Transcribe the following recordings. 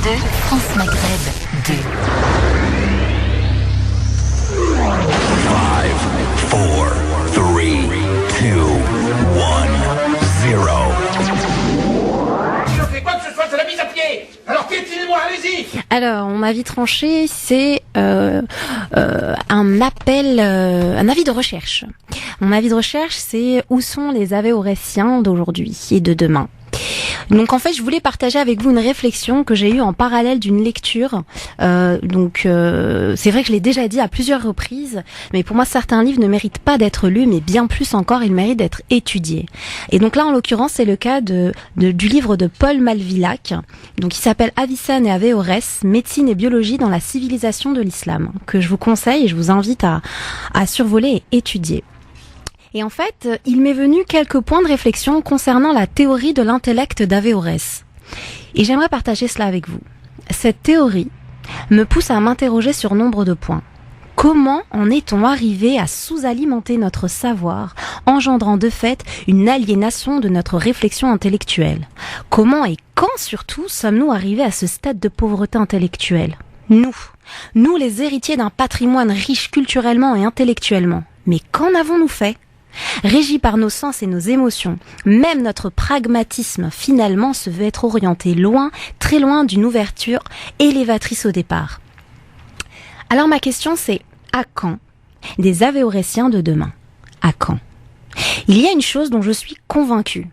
France Maghreb 2. 5, 4, 3, 2, 1, 0. Si on fait quoi que ce soit, c'est la mise à pied. Alors piétinez-moi, allez-y. Alors, mon avis tranché, c'est un appel, un avis de recherche. Mon avis de recherche, c'est où sont les Avéorésiens d'aujourd'hui et de demain. Donc en fait, je voulais partager avec vous une réflexion que j'ai eue en parallèle d'une lecture. C'est vrai que je l'ai déjà dit à plusieurs reprises, mais pour moi, certains livres ne méritent pas d'être lus, mais bien plus encore, ils méritent d'être étudiés. Et donc là, en l'occurrence, c'est le cas du livre de Paul Malvillac, donc qui s'appelle Avicenne et Avéorès, médecine et biologie dans la civilisation de l'islam, que je vous conseille et je vous invite à survoler et étudier. Et en fait, il m'est venu quelques points de réflexion concernant la théorie de l'intellect d'Avéorès. Et j'aimerais partager cela avec vous. Cette théorie me pousse à m'interroger sur nombre de points. Comment en est-on arrivé à sous-alimenter notre savoir, engendrant de fait une aliénation de notre réflexion intellectuelle? Comment et quand surtout sommes-nous arrivés à ce stade de pauvreté intellectuelle? Nous les héritiers d'un patrimoine riche culturellement et intellectuellement. Mais qu'en avons-nous fait? Régis par nos sens et nos émotions, même notre pragmatisme finalement se veut être orienté loin, très loin d'une ouverture élévatrice au départ. Alors ma question c'est, à quand des Avéorésiens de demain? À quand? Il y a une chose dont je suis convaincue,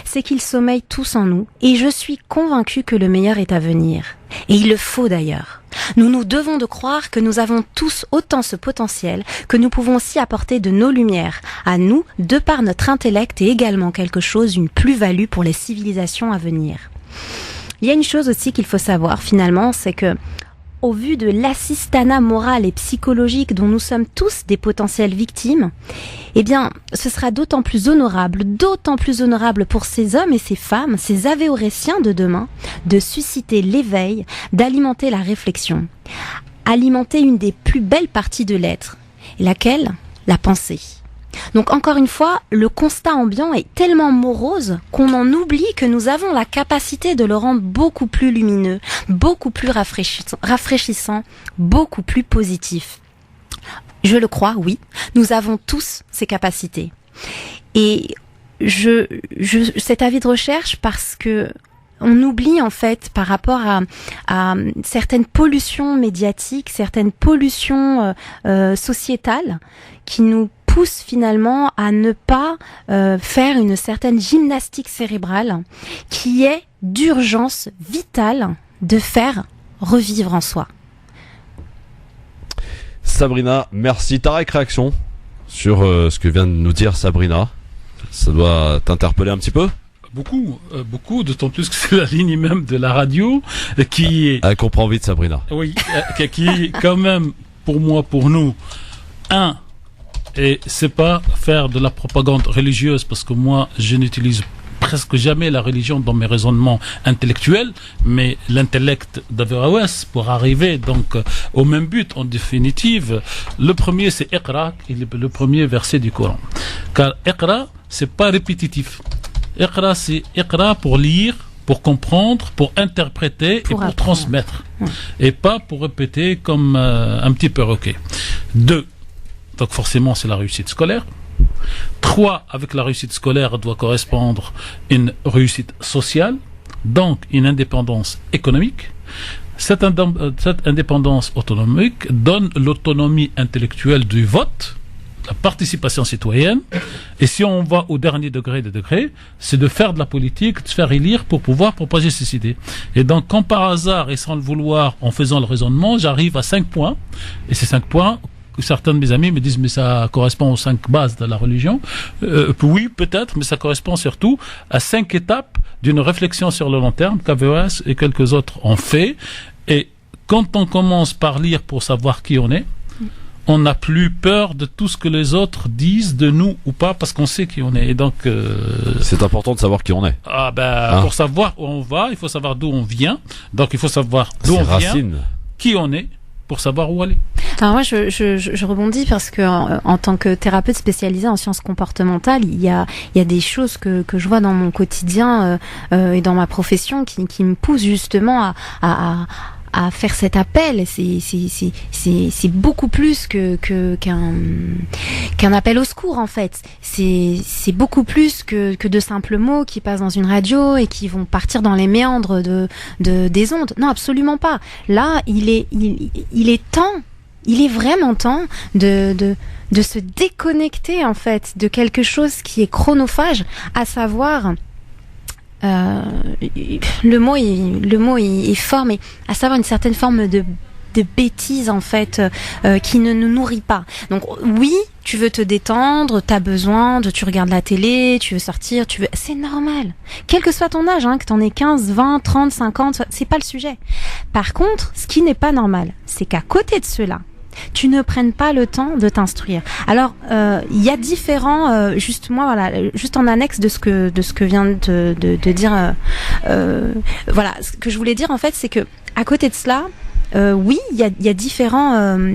c'est qu'ils sommeillent tous en nous et je suis convaincue que le meilleur est à venir. Et il le faut d'ailleurs. Nous devons de croire que nous avons tous autant ce potentiel, que nous pouvons aussi apporter de nos lumières à nous, de par notre intellect et également quelque chose, une plus-value pour les civilisations à venir. Il y a une chose aussi qu'il faut savoir finalement, c'est que au vu de l'assistanat moral et psychologique dont nous sommes tous des potentielles victimes, eh bien, ce sera d'autant plus honorable pour ces hommes et ces femmes, ces Avéorésiens de demain, de susciter l'éveil, d'alimenter la réflexion, alimenter une des plus belles parties de l'être, laquelle? La pensée. Donc encore une fois, le constat ambiant est tellement morose qu'on en oublie que nous avons la capacité de le rendre beaucoup plus lumineux, beaucoup plus rafraîchissant, beaucoup plus positif. Je le crois, oui, nous avons tous ces capacités. Et cet avis de recherche parce que on oublie en fait par rapport à certaines pollutions médiatiques, certaines pollutions sociétales qui nous pousse finalement à ne pas faire une certaine gymnastique cérébrale qui est d'urgence vitale de faire revivre en soi. Sabrina, merci. Tarek, réaction sur ce que vient de nous dire Sabrina. Ça doit t'interpeller un petit peu? Beaucoup, d'autant plus que c'est la ligne même de la radio qui est... Elle comprend vite, Sabrina. Oui, qui est quand même, pour nous, et c'est pas faire de la propagande religieuse, parce que moi, je n'utilise presque jamais la religion dans mes raisonnements intellectuels, mais l'intellect d'Avéorès pour arriver donc au même but en définitive. Le premier, c'est Iqra, le premier verset du Coran. Car Iqra, c'est pas répétitif. Iqra, c'est Iqra pour lire, pour comprendre, pour interpréter pour et pour transmettre. Et pas pour répéter comme un petit perroquet. 2. Donc forcément, c'est la réussite scolaire. 3, avec la réussite scolaire, doit correspondre une réussite sociale, donc une indépendance économique. Cette indépendance autonomique donne l'autonomie intellectuelle du vote, la participation citoyenne. Et si on va au dernier degré des degrés, c'est de faire de la politique, de se faire élire pour pouvoir propager ses idées. Et donc, quand par hasard, et sans le vouloir, en faisant le raisonnement, j'arrive à 5 points. Et ces 5 points, certains de mes amis me disent mais ça correspond aux 5 bases de la religion. Oui, peut-être, mais ça correspond surtout à 5 étapes d'une réflexion sur le long terme qu'Avéorès et quelques autres ont fait. Et quand on commence par lire pour savoir qui on est, on n'a plus peur de tout ce que les autres disent de nous ou pas, parce qu'on sait qui on est. Et donc c'est important de savoir qui on est. Pour savoir où on va, il faut savoir d'où on vient. Donc il faut savoir d'où on vient, qui on est, pour savoir où aller. Alors moi, je rebondis parce que en tant que thérapeute spécialisée en sciences comportementales, il y a des choses que je vois dans mon quotidien et dans ma profession qui me poussent justement à faire cet appel. C'est beaucoup plus qu'un appel au secours, en fait. C'est beaucoup plus que de simples mots qui passent dans une radio et qui vont partir dans les méandres des ondes. Non, absolument pas. Là, il est temps. Il est vraiment temps de se déconnecter, en fait, de quelque chose qui est chronophage, à savoir le mot est fort, mais à savoir une certaine forme de bêtise, en fait, qui ne nous nourrit pas. Donc oui, tu veux te détendre, t'as besoin tu regardes la télé, tu veux sortir, c'est normal. Quel que soit ton âge, que t'en aies 15, 20, 30, 50, c'est pas le sujet. Par contre, ce qui n'est pas normal, c'est qu'à côté de cela, tu ne prennes pas le temps de t'instruire. Alors, il y a différents, juste en annexe de ce que vient de dire, voilà, ce que je voulais dire, en fait, c'est que à côté de cela, oui, il y a différents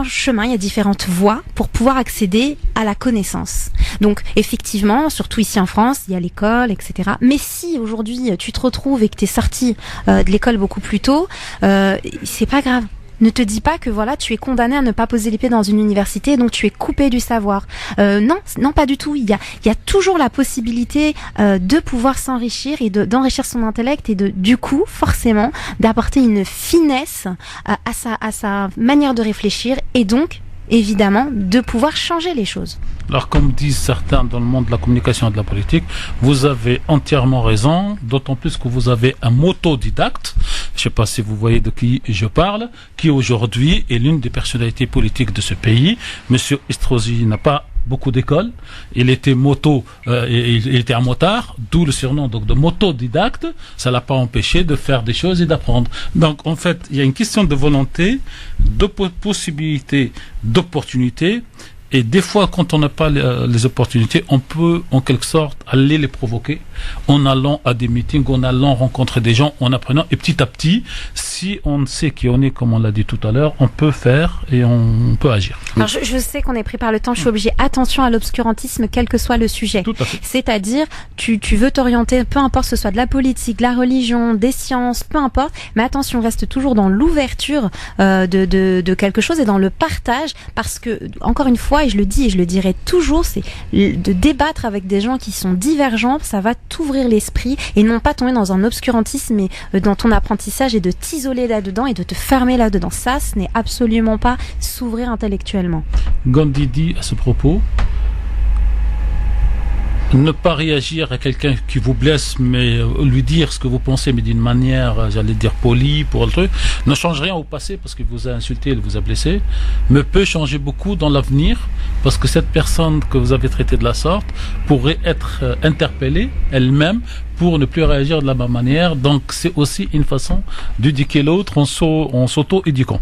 chemins, il y a différentes voies pour pouvoir accéder à la connaissance. Donc, effectivement, surtout ici en France, il y a l'école, etc. Mais si aujourd'hui tu te retrouves et que t'es sorti de l'école beaucoup plus tôt, c'est pas grave. Ne te dis pas que voilà, tu es condamné à ne pas poser les pieds dans une université, donc tu es coupé du savoir. Non, pas du tout. Il y a toujours la possibilité de pouvoir s'enrichir et d'enrichir son intellect et du coup, forcément, d'apporter une finesse à sa manière de réfléchir et donc, évidemment, de pouvoir changer les choses. Alors, comme disent certains dans le monde de la communication et de la politique, vous avez entièrement raison, d'autant plus que vous avez un autodidacte, je ne sais pas si vous voyez de qui je parle, qui aujourd'hui est l'une des personnalités politiques de ce pays. Monsieur Estrosi n'a pas beaucoup d'école, il était il était un motard, d'où le surnom donc de motodidacte. Ça l'a pas empêché de faire des choses et d'apprendre. Donc en fait, il y a une question de volonté, de possibilité, d'opportunité. Et des fois, quand on n'a pas les opportunités, on peut, en quelque sorte, aller les provoquer en allant à des meetings, en allant rencontrer des gens, en apprenant. Et petit à petit, si on sait qui on est, comme on l'a dit tout à l'heure, on peut faire et on peut agir. Alors, je sais qu'on est pris par le temps, je suis obligée. Attention à l'obscurantisme, quel que soit le sujet. Tout à fait. C'est-à-dire, tu veux t'orienter, peu importe ce soit de la politique, de la religion, des sciences, peu importe. Mais attention, reste toujours dans l'ouverture de quelque chose et dans le partage, parce que, encore une fois, et je le dis et je le dirai toujours, c'est de débattre avec des gens qui sont divergents, ça va t'ouvrir l'esprit et non pas tomber dans un obscurantisme et dans ton apprentissage et de t'isoler là-dedans et de te fermer là-dedans. Ça, ce n'est absolument pas s'ouvrir intellectuellement. Gandhi dit à ce propos, ne pas réagir à quelqu'un qui vous blesse, mais lui dire ce que vous pensez, mais d'une manière, j'allais dire polie, pour le truc, ne change rien au passé parce qu'il vous a insulté, il vous a blessé, mais peut changer beaucoup dans l'avenir parce que cette personne que vous avez traitée de la sorte pourrait être interpellée elle-même pour ne plus réagir de la même manière. Donc c'est aussi une façon d'éduquer l'autre en s'auto-éduquant.